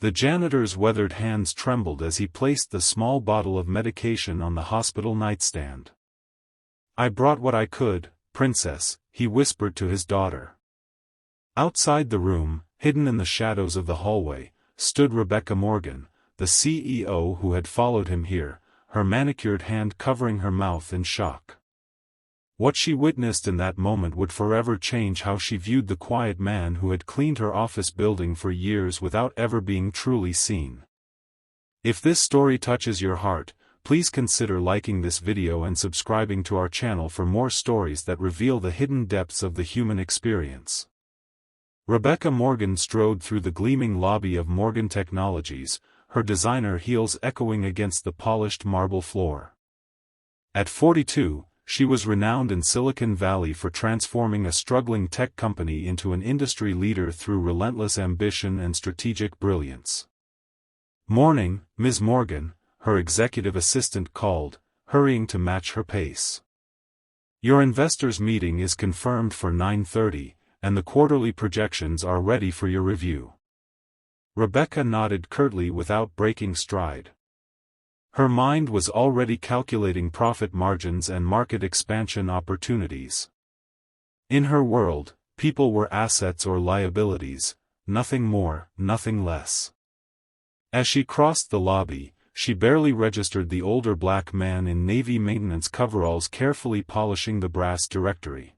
The janitor's weathered hands trembled as he placed the small bottle of medication on the hospital nightstand. "I brought what I could, Princess," he whispered to his daughter. Outside the room, hidden in the shadows of the hallway, stood Rebecca Morgan, the CEO who had followed him here, her manicured hand covering her mouth in shock. What she witnessed in that moment would forever change how she viewed the quiet man who had cleaned her office building for years without ever being truly seen. If this story touches your heart, please consider liking this video and subscribing to our channel for more stories that reveal the hidden depths of the human experience. Rebecca Morgan strode through the gleaming lobby of Morgan Technologies, her designer heels echoing against the polished marble floor. At 42, she was renowned in Silicon Valley for transforming a struggling tech company into an industry leader through relentless ambition and strategic brilliance. "Morning, Ms. Morgan," her executive assistant called, hurrying to match her pace. "Your investors' meeting is confirmed for 9:30, and the quarterly projections are ready for your review." Rebecca nodded curtly without breaking stride. Her mind was already calculating profit margins and market expansion opportunities. In her world, people were assets or liabilities, nothing more, nothing less. As she crossed the lobby, she barely registered the older black man in navy maintenance coveralls carefully polishing the brass directory.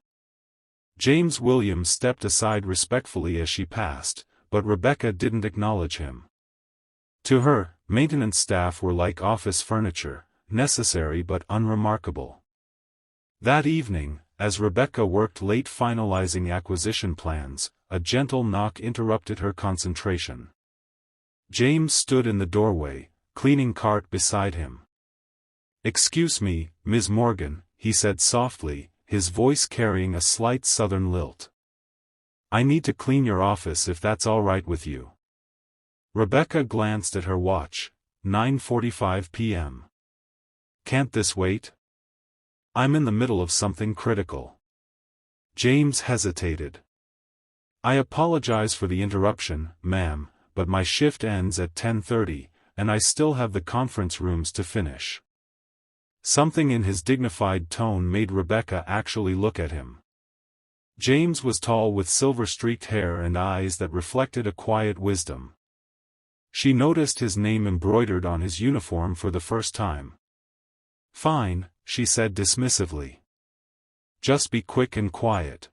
James Williams stepped aside respectfully as she passed, but Rebecca didn't acknowledge him. To her, maintenance staff were like office furniture, necessary but unremarkable. That evening, as Rebecca worked late finalizing acquisition plans, a gentle knock interrupted her concentration. James stood in the doorway, cleaning cart beside him. "Excuse me, Ms. Morgan," he said softly, his voice carrying a slight southern lilt. "I need to clean your office if that's all right with you." Rebecca glanced at her watch, 9:45 p.m. "Can't this wait? I'm in the middle of something critical." James hesitated. "I apologize for the interruption, ma'am, but my shift ends at 10:30, and I still have the conference rooms to finish." Something in his dignified tone made Rebecca actually look at him. James was tall with silver-streaked hair and eyes that reflected a quiet wisdom. She noticed his name embroidered on his uniform for the first time. "Fine," she said dismissively. "Just be quick and quiet."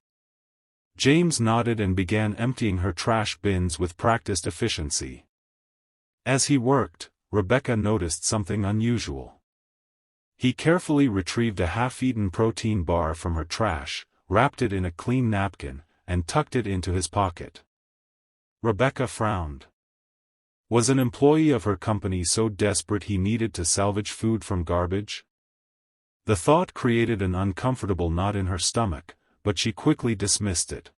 James nodded and began emptying her trash bins with practiced efficiency. As he worked, Rebecca noticed something unusual. He carefully retrieved a half-eaten protein bar from her trash, wrapped it in a clean napkin, and tucked it into his pocket. Rebecca frowned. Was an employee of her company so desperate he needed to salvage food from garbage? The thought created an uncomfortable knot in her stomach, but she quickly dismissed it.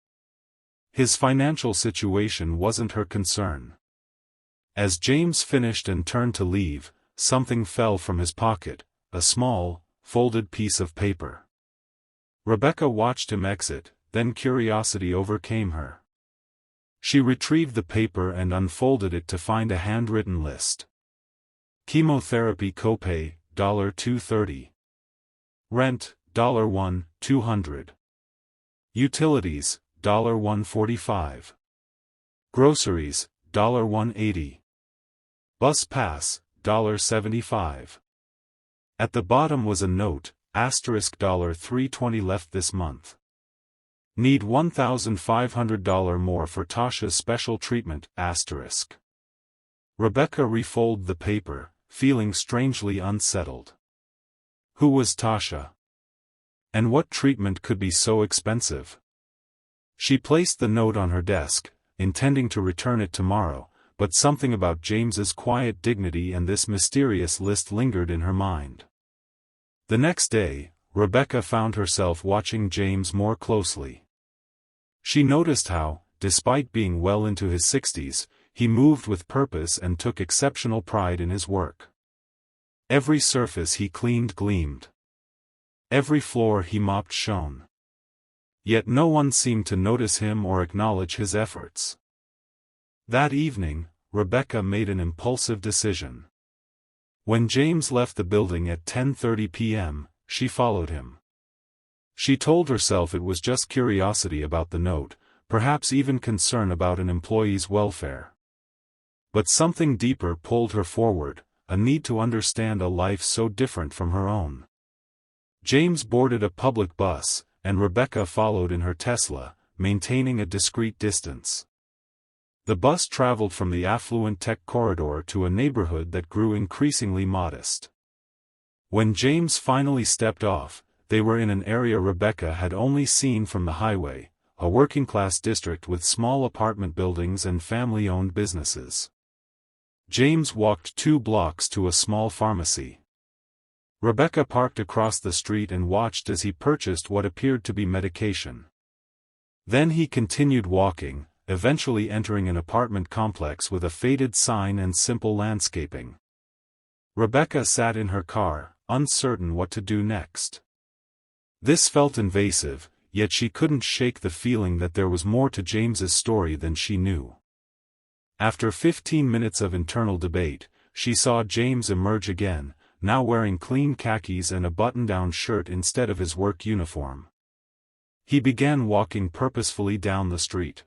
His financial situation wasn't her concern. As James finished and turned to leave, something fell from his pocket, a small, folded piece of paper. Rebecca watched him exit, then curiosity overcame her. She retrieved the paper and unfolded it to find a handwritten list. Chemotherapy copay, $230. Rent, $1, $200. Utilities, $145. Groceries, $180. Bus pass, $75. At the bottom was a note, $320 left this month. Need $1,500 more for Tasha's special treatment, Rebecca refolded the paper, feeling strangely unsettled. Who was Tasha? And what treatment could be so expensive? She placed the note on her desk, intending to return it tomorrow, but something about James's quiet dignity and this mysterious list lingered in her mind. The next day, Rebecca found herself watching James more closely. She noticed how, despite being well into his 60s, he moved with purpose and took exceptional pride in his work. Every surface he cleaned gleamed. Every floor he mopped shone. Yet no one seemed to notice him or acknowledge his efforts. That evening, Rebecca made an impulsive decision. When James left the building at 10:30 p.m., she followed him. She told herself it was just curiosity about the note, perhaps even concern about an employee's welfare. But something deeper pulled her forward, a need to understand a life so different from her own. James boarded a public bus, and Rebecca followed in her Tesla, maintaining a discreet distance. The bus traveled from the affluent tech corridor to a neighborhood that grew increasingly modest. When James finally stepped off, they were in an area Rebecca had only seen from the highway, a working-class district with small apartment buildings and family-owned businesses. James walked 2 blocks to a small pharmacy. Rebecca parked across the street and watched as he purchased what appeared to be medication. Then he continued walking, eventually entering an apartment complex with a faded sign and simple landscaping. Rebecca sat in her car, uncertain what to do next. This felt invasive, yet she couldn't shake the feeling that there was more to James's story than she knew. After 15 minutes of internal debate, she saw James emerge again, now wearing clean khakis and a button-down shirt instead of his work uniform. He began walking purposefully down the street.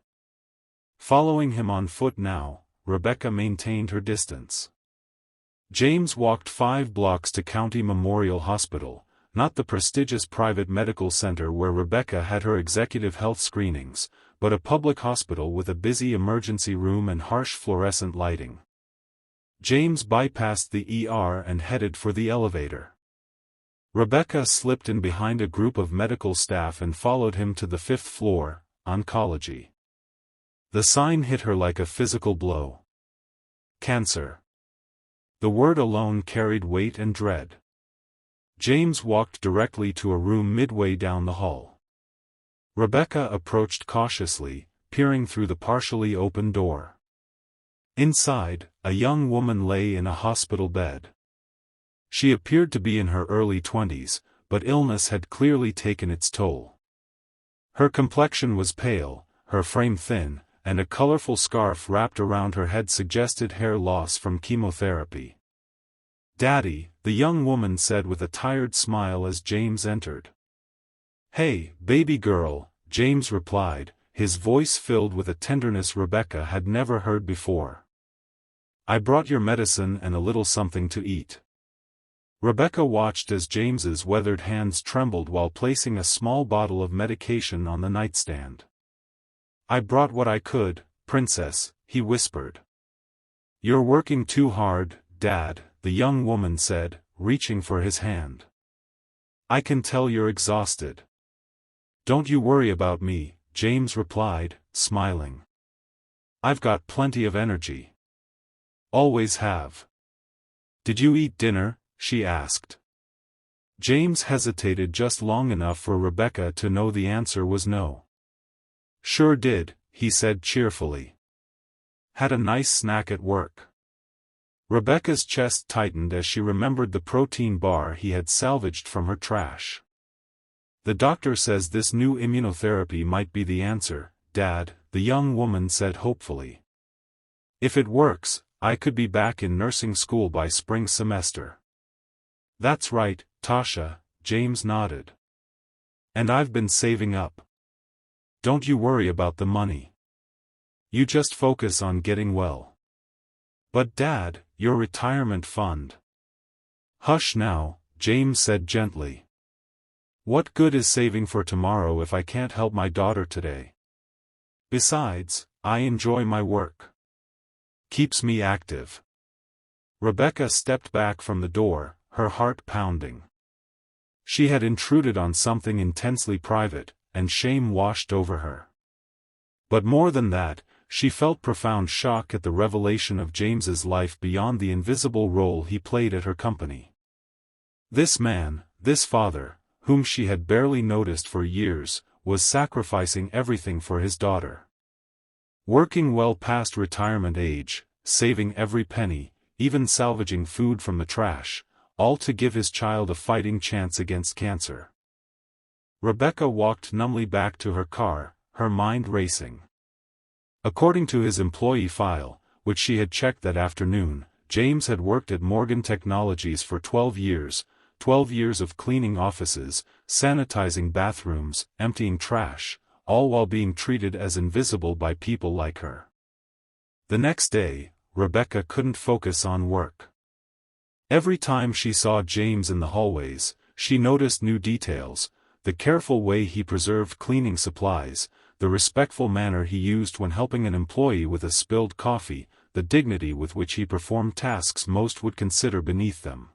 Following him on foot now, Rebecca maintained her distance. James walked 5 blocks to County Memorial Hospital, not the prestigious private medical center where Rebecca had her executive health screenings, but a public hospital with a busy emergency room and harsh fluorescent lighting. James bypassed the ER and headed for the elevator. Rebecca slipped in behind a group of medical staff and followed him to the 5th floor, oncology. The sign hit her like a physical blow. Cancer. The word alone carried weight and dread. James walked directly to a room midway down the hall. Rebecca approached cautiously, peering through the partially open door. Inside, a young woman lay in a hospital bed. She appeared to be in her early 20s, but illness had clearly taken its toll. Her complexion was pale, her frame thin, and a colorful scarf wrapped around her head suggested hair loss from chemotherapy. "Daddy," the young woman said with a tired smile as James entered. "Hey, baby girl," James replied, his voice filled with a tenderness Rebecca had never heard before. "I brought your medicine and a little something to eat." Rebecca watched as James's weathered hands trembled while placing a small bottle of medication on the nightstand. "I brought what I could, princess," he whispered. "You're working too hard, Dad," the young woman said, reaching for his hand. "I can tell you're exhausted." "Don't you worry about me," James replied, smiling. "I've got plenty of energy. Always have." "Did you eat dinner?" she asked. James hesitated just long enough for Rebecca to know the answer was no. "Sure did," he said cheerfully. "Had a nice snack at work." Rebecca's chest tightened as she remembered the protein bar he had salvaged from her trash. "The doctor says this new immunotherapy might be the answer, Dad," the young woman said hopefully. "If it works, I could be back in nursing school by spring semester." "That's right, Tasha," James nodded. "And I've been saving up. Don't you worry about the money. You just focus on getting well." "But Dad, your retirement fund." "Hush now," James said gently. "What good is saving for tomorrow if I can't help my daughter today? Besides, I enjoy my work. Keeps me active." Rebecca stepped back from the door, her heart pounding. She had intruded on something intensely private, and shame washed over her. But more than that, she felt profound shock at the revelation of James's life beyond the invisible role he played at her company. This man, this father, whom she had barely noticed for years, was sacrificing everything for his daughter. Working well past retirement age, saving every penny, even salvaging food from the trash, all to give his child a fighting chance against cancer. Rebecca walked numbly back to her car, her mind racing. According to his employee file, which she had checked that afternoon. James had worked at Morgan Technologies for 12 years, 12 years of cleaning offices, sanitizing bathrooms, emptying trash, all while being treated as invisible by people like her. The next day, Rebecca couldn't focus on work. Every time she saw James in the hallways, she noticed new details: the careful way he preserved cleaning supplies, the respectful manner he used when helping an employee with a spilled coffee, the dignity with which he performed tasks most would consider beneath them.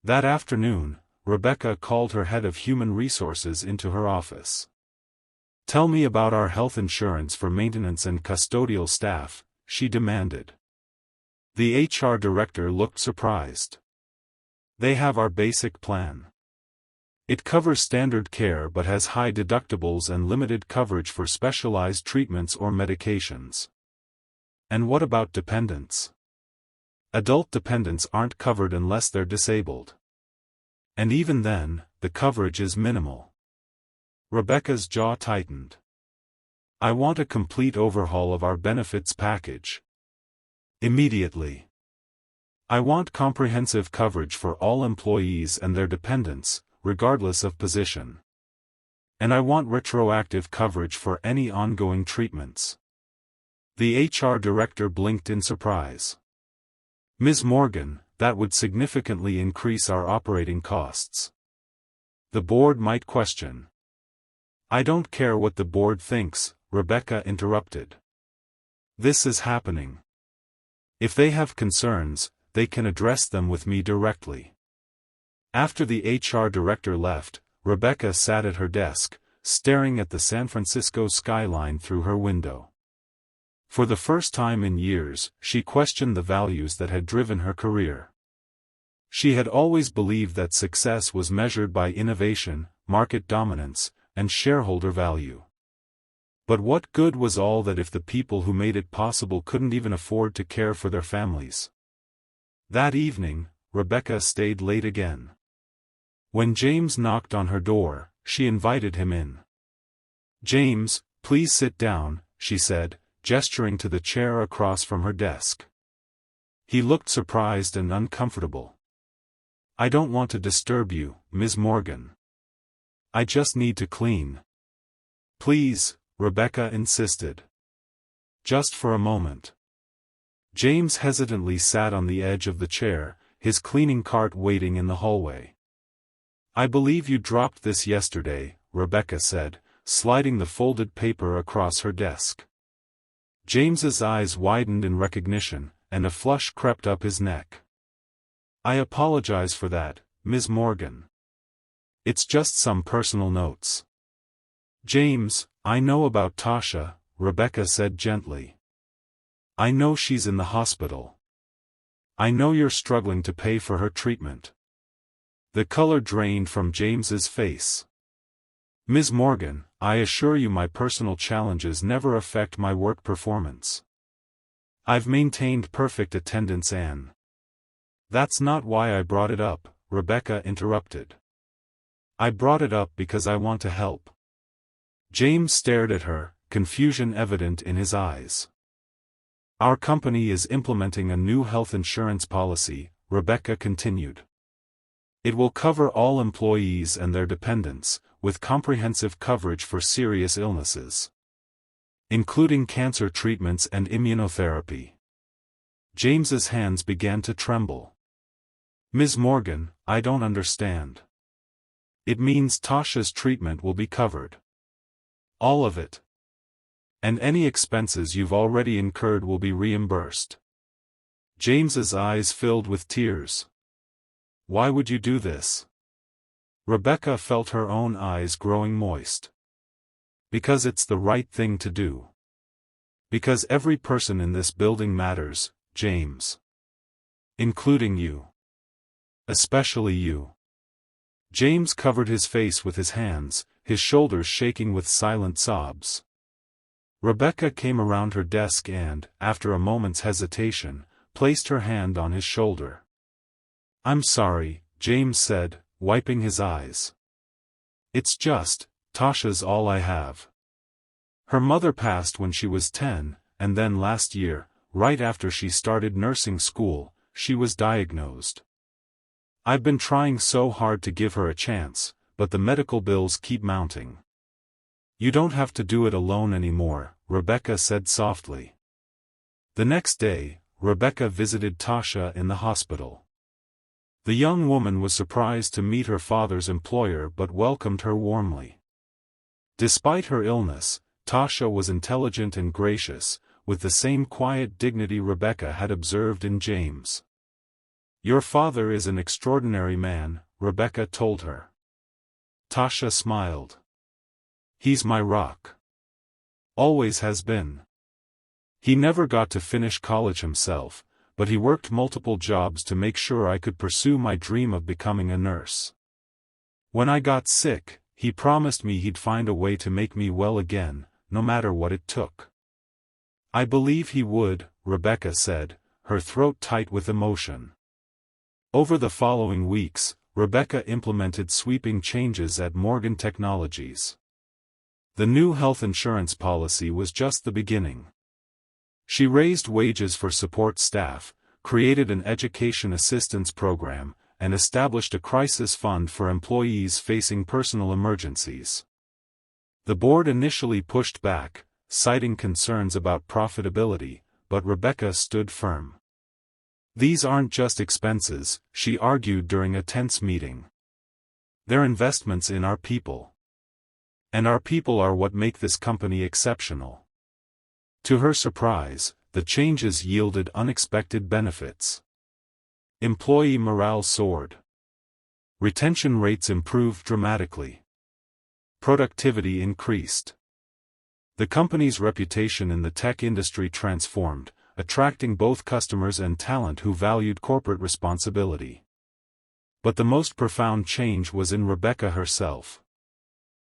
That afternoon, Rebecca called her head of human resources into her office. "Tell me about our health insurance for maintenance and custodial staff," she demanded. The HR director looked surprised. "They have our basic plan. It covers standard care but has high deductibles and limited coverage for specialized treatments or medications." "And what about dependents?" "Adult dependents aren't covered unless they're disabled. And even then, the coverage is minimal." Rebecca's jaw tightened. "I want a complete overhaul of our benefits package. Immediately. I want comprehensive coverage for all employees and their dependents, regardless of position. And I want retroactive coverage for any ongoing treatments." The HR director blinked in surprise. "Ms. Morgan, that would significantly increase our operating costs. The board might question." "I don't care what the board thinks," Rebecca interrupted. "This is happening. If they have concerns, they can address them with me directly." After the HR director left, Rebecca sat at her desk, staring at the San Francisco skyline through her window. For the first time in years, she questioned the values that had driven her career. She had always believed that success was measured by innovation, market dominance, and shareholder value. But what good was all that if the people who made it possible couldn't even afford to care for their families? That evening, Rebecca stayed late again. When James knocked on her door, she invited him in. "James, please sit down," she said, gesturing to the chair across from her desk. He looked surprised and uncomfortable. "I don't want to disturb you, Ms. Morgan. I just need to clean." "Please," Rebecca insisted. "Just for a moment." James hesitantly sat on the edge of the chair, his cleaning cart waiting in the hallway. "I believe you dropped this yesterday," Rebecca said, sliding the folded paper across her desk. James's eyes widened in recognition, and a flush crept up his neck. "I apologize for that, Ms. Morgan. It's just some personal notes." "James, I know about Tasha," Rebecca said gently. "I know she's in the hospital. I know you're struggling to pay for her treatment." The color drained from James's face. "Ms. Morgan, I assure you my personal challenges never affect my work performance. I've maintained perfect attendance and—" "That's not why I brought it up," Rebecca interrupted. "I brought it up because I want to help." James stared at her, confusion evident in his eyes. "Our company is implementing a new health insurance policy," Rebecca continued. "It will cover all employees and their dependents, with comprehensive coverage for serious illnesses, including cancer treatments and immunotherapy." James's hands began to tremble. "Ms. Morgan, I don't understand." "It means Tasha's treatment will be covered. All of it. And any expenses you've already incurred will be reimbursed." James's eyes filled with tears. "Why would you do this?" Rebecca felt her own eyes growing moist. "Because it's the right thing to do. Because every person in this building matters, James. Including you. Especially you." James covered his face with his hands, his shoulders shaking with silent sobs. Rebecca came around her desk and, after a moment's hesitation, placed her hand on his shoulder. "I'm sorry," James said, wiping his eyes. "It's just, Tasha's all I have. Her mother passed when she was 10, and then last year," right after she started nursing school, she was diagnosed. I've been trying so hard to give her a chance, but the medical bills keep mounting. You don't have to do it alone anymore, Rebecca said softly. The next day, Rebecca visited Tasha in the hospital. The young woman was surprised to meet her father's employer but welcomed her warmly. Despite her illness, Tasha was intelligent and gracious, with the same quiet dignity Rebecca had observed in James. "Your father is an extraordinary man," Rebecca told her. Tasha smiled. "He's my rock. Always has been. He never got to finish college himself, but he worked multiple jobs to make sure I could pursue my dream of becoming a nurse. When I got sick, he promised me he'd find a way to make me well again, no matter what it took." "I believe he would," Rebecca said, her throat tight with emotion. Over the following weeks, Rebecca implemented sweeping changes at Morgan Technologies. The new health insurance policy was just the beginning. She raised wages for support staff, created an education assistance program, and established a crisis fund for employees facing personal emergencies. The board initially pushed back, citing concerns about profitability, but Rebecca stood firm. "These aren't just expenses," she argued during a tense meeting. "They're investments in our people. And our people are what make this company exceptional." To her surprise, the changes yielded unexpected benefits. Employee morale soared. Retention rates improved dramatically. Productivity increased. The company's reputation in the tech industry transformed, attracting both customers and talent who valued corporate responsibility. But the most profound change was in Rebecca herself.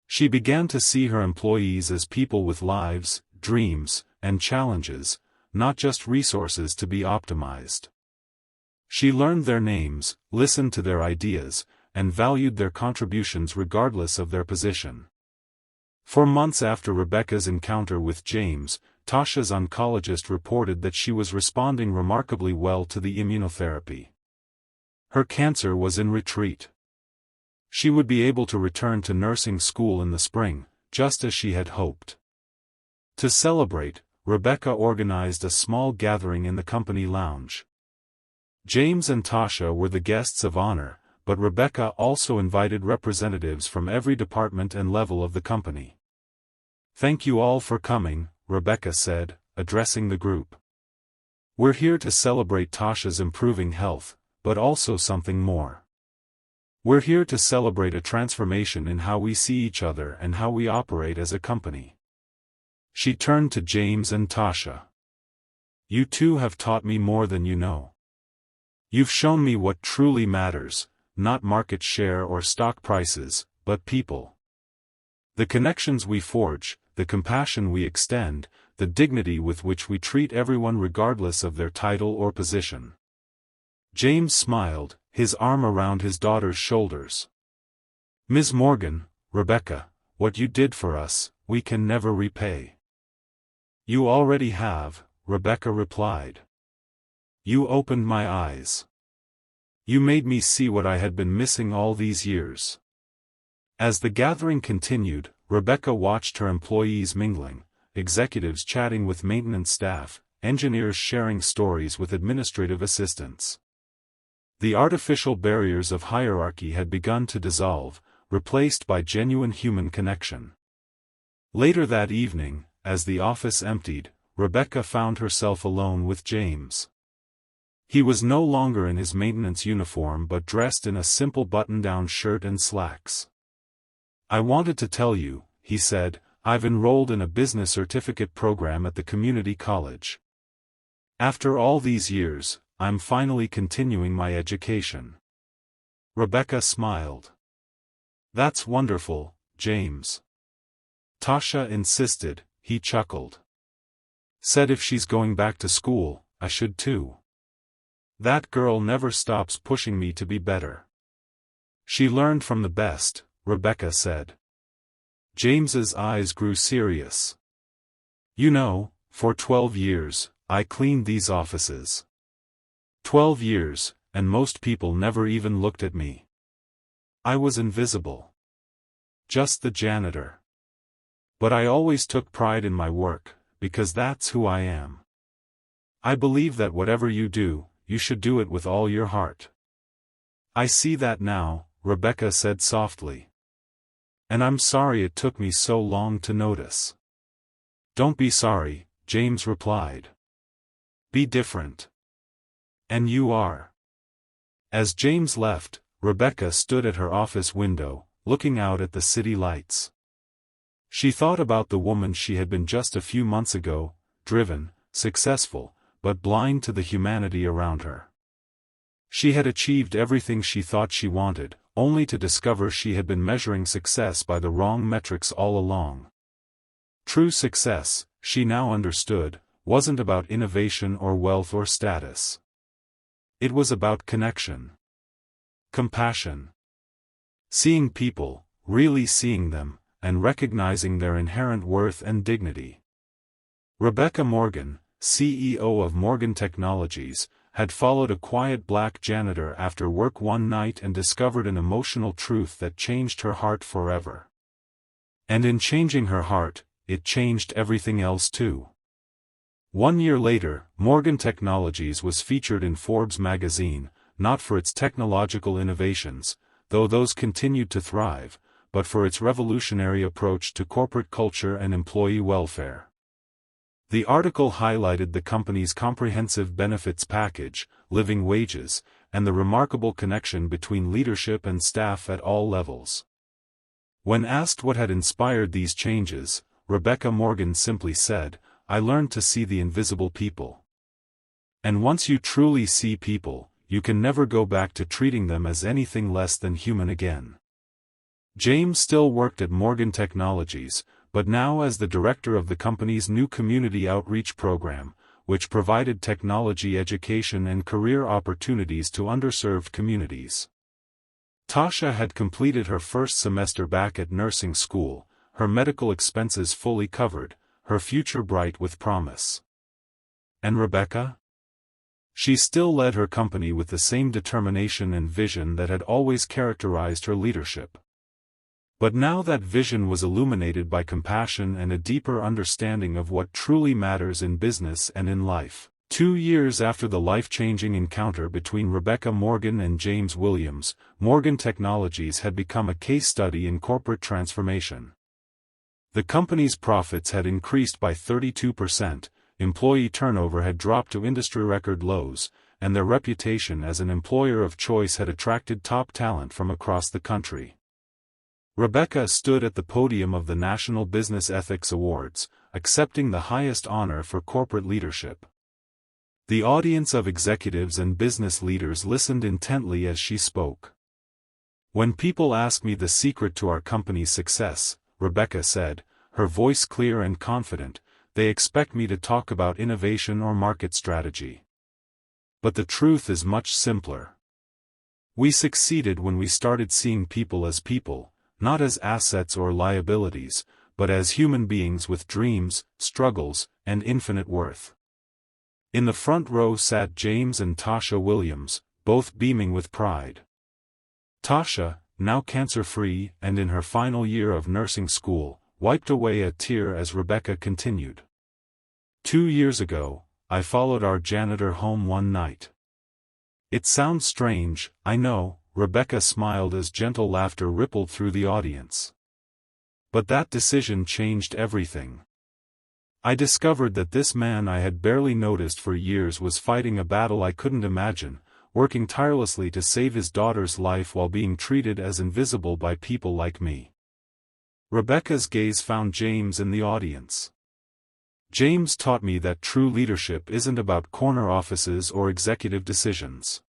She began to see her employees as people with lives, dreams, and challenges, not just resources to be optimized. She learned their names, listened to their ideas, and valued their contributions regardless of their position. For months after Rebecca's encounter with James, Tasha's oncologist reported that she was responding remarkably well to the immunotherapy. Her cancer was in retreat. She would be able to return to nursing school in the spring, just as she had hoped. To celebrate, Rebecca organized a small gathering in the company lounge. James and Tasha were the guests of honor, but Rebecca also invited representatives from every department and level of the company. "Thank you all for coming," Rebecca said, addressing the group. "We're here to celebrate Tasha's improving health, but also something more. We're here to celebrate a transformation in how we see each other and how we operate as a company." She turned to James and Tasha. "You two have taught me more than you know. You've shown me what truly matters, not market share or stock prices, but people. The connections we forge, the compassion we extend, the dignity with which we treat everyone regardless of their title or position." James smiled, his arm around his daughter's shoulders. "Ms. Morgan, Rebecca, what you did for us, we can never repay." "You already have," Rebecca replied. "You opened my eyes. You made me see what I had been missing all these years." As the gathering continued, Rebecca watched her employees mingling, executives chatting with maintenance staff, engineers sharing stories with administrative assistants. The artificial barriers of hierarchy had begun to dissolve, replaced by genuine human connection. Later that evening, as the office emptied, Rebecca found herself alone with James. He was no longer in his maintenance uniform but dressed in a simple button-down shirt and slacks. "I wanted to tell you," he said, "I've enrolled in a business certificate program at the community college. After all these years, I'm finally continuing my education." Rebecca smiled. "That's wonderful, James." Tasha insisted, he chuckled. "Said if she's going back to school, I should too. That girl never stops pushing me to be better." "She learned from the best," Rebecca said. James's eyes grew serious. "You know, for 12 years, I cleaned these offices. 12 years, and most people never even looked at me. I was invisible. Just the janitor. But I always took pride in my work, because that's who I am. I believe that whatever you do, you should do it with all your heart. I see that now, Rebecca said softly. And I'm sorry it took me so long to notice. Don't be sorry, James replied. Be different. And you are. As James left, Rebecca stood at her office window, looking out at the city lights. She thought about the woman she had been just a few months ago, driven, successful, but blind to the humanity around her. She had achieved everything she thought she wanted, only to discover she had been measuring success by the wrong metrics all along. True success, she now understood, wasn't about innovation or wealth or status. It was about connection. Compassion. Seeing people, really seeing them, and recognizing their inherent worth and dignity. Rebecca Morgan, CEO of Morgan Technologies, had followed a quiet black janitor after work one night and discovered an emotional truth that changed her heart forever. And in changing her heart, it changed everything else too. 1 year later, Morgan Technologies was featured in Forbes magazine, not for its technological innovations, though those continued to thrive, but for its revolutionary approach to corporate culture and employee welfare. The article highlighted the company's comprehensive benefits package, living wages, and the remarkable connection between leadership and staff at all levels. When asked what had inspired these changes, Rebecca Morgan simply said, "I learned to see the invisible people. And once you truly see people, you can never go back to treating them as anything less than human again." James still worked at Morgan Technologies, but now as the director of the company's new community outreach program, which provided technology education and career opportunities to underserved communities. Tasha had completed her first semester back at nursing school, her medical expenses fully covered, her future bright with promise. And Rebecca? She still led her company with the same determination and vision that had always characterized her leadership. But now that vision was illuminated by compassion and a deeper understanding of what truly matters in business and in life. 2 years after the life-changing encounter between Rebecca Morgan and James Williams, Morgan Technologies had become a case study in corporate transformation. The company's profits had increased by 32%, employee turnover had dropped to industry record lows, and their reputation as an employer of choice had attracted top talent from across the country. Rebecca stood at the podium of the National Business Ethics Awards, accepting the highest honor for corporate leadership. The audience of executives and business leaders listened intently as she spoke. "When people ask me the secret to our company's success," Rebecca said, her voice clear and confident, "they expect me to talk about innovation or market strategy. But the truth is much simpler. We succeeded when we started seeing people as people, not as assets or liabilities, but as human beings with dreams, struggles, and infinite worth." In the front row sat James and Tasha Williams, both beaming with pride. Tasha, now cancer-free and in her final year of nursing school, wiped away a tear as Rebecca continued. 2 years ago, I followed our janitor home one night. It sounds strange, I know, Rebecca smiled as gentle laughter rippled through the audience. But that decision changed everything. I discovered that this man I had barely noticed for years was fighting a battle I couldn't imagine, working tirelessly to save his daughter's life while being treated as invisible by people like me. Rebecca's gaze found James in the audience. James taught me that true leadership isn't about corner offices or executive decisions.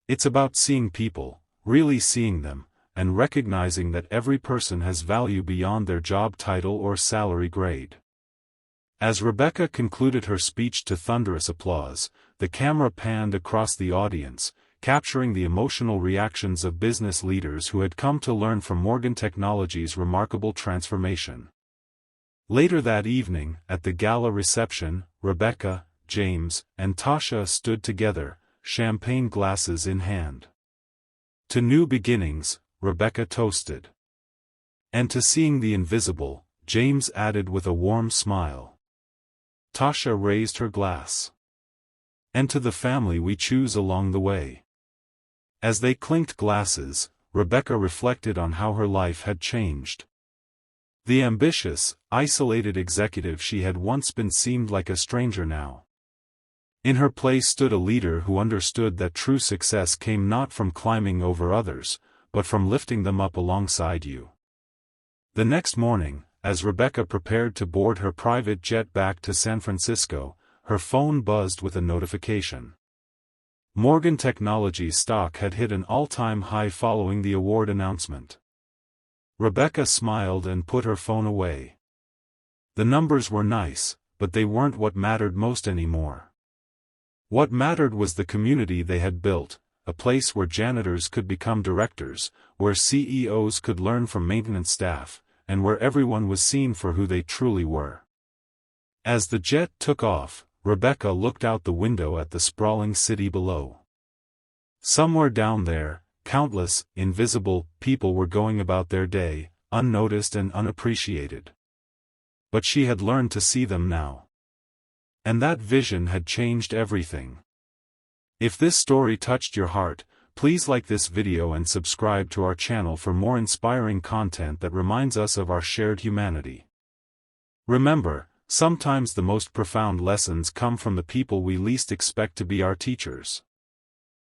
It's about seeing people, really seeing them, and recognizing that every person has value beyond their job title or salary grade. As Rebecca concluded her speech to thunderous applause, the camera panned across the audience, capturing the emotional reactions of business leaders who had come to learn from Morgan Technologies' remarkable transformation. Later that evening, at the gala reception, Rebecca, James, and Tasha stood together, champagne glasses in hand. To new beginnings, Rebecca toasted. And to seeing the invisible, James added with a warm smile. Tasha raised her glass. And to the family we choose along the way. As they clinked glasses, Rebecca reflected on how her life had changed. The ambitious, isolated executive she had once been seemed like a stranger now. In her place stood a leader who understood that true success came not from climbing over others, but from lifting them up alongside you. The next morning, as Rebecca prepared to board her private jet back to San Francisco, her phone buzzed with a notification. Morgan Technologies stock had hit an all-time high following the award announcement. Rebecca smiled and put her phone away. The numbers were nice, but they weren't what mattered most anymore. What mattered was the community they had built, a place where janitors could become directors, where CEOs could learn from maintenance staff, and where everyone was seen for who they truly were. As the jet took off, Rebecca looked out the window at the sprawling city below. Somewhere down there, countless, invisible, people were going about their day, unnoticed and unappreciated. But she had learned to see them now. And that vision had changed everything. If this story touched your heart, please like this video and subscribe to our channel for more inspiring content that reminds us of our shared humanity. Remember, sometimes the most profound lessons come from the people we least expect to be our teachers.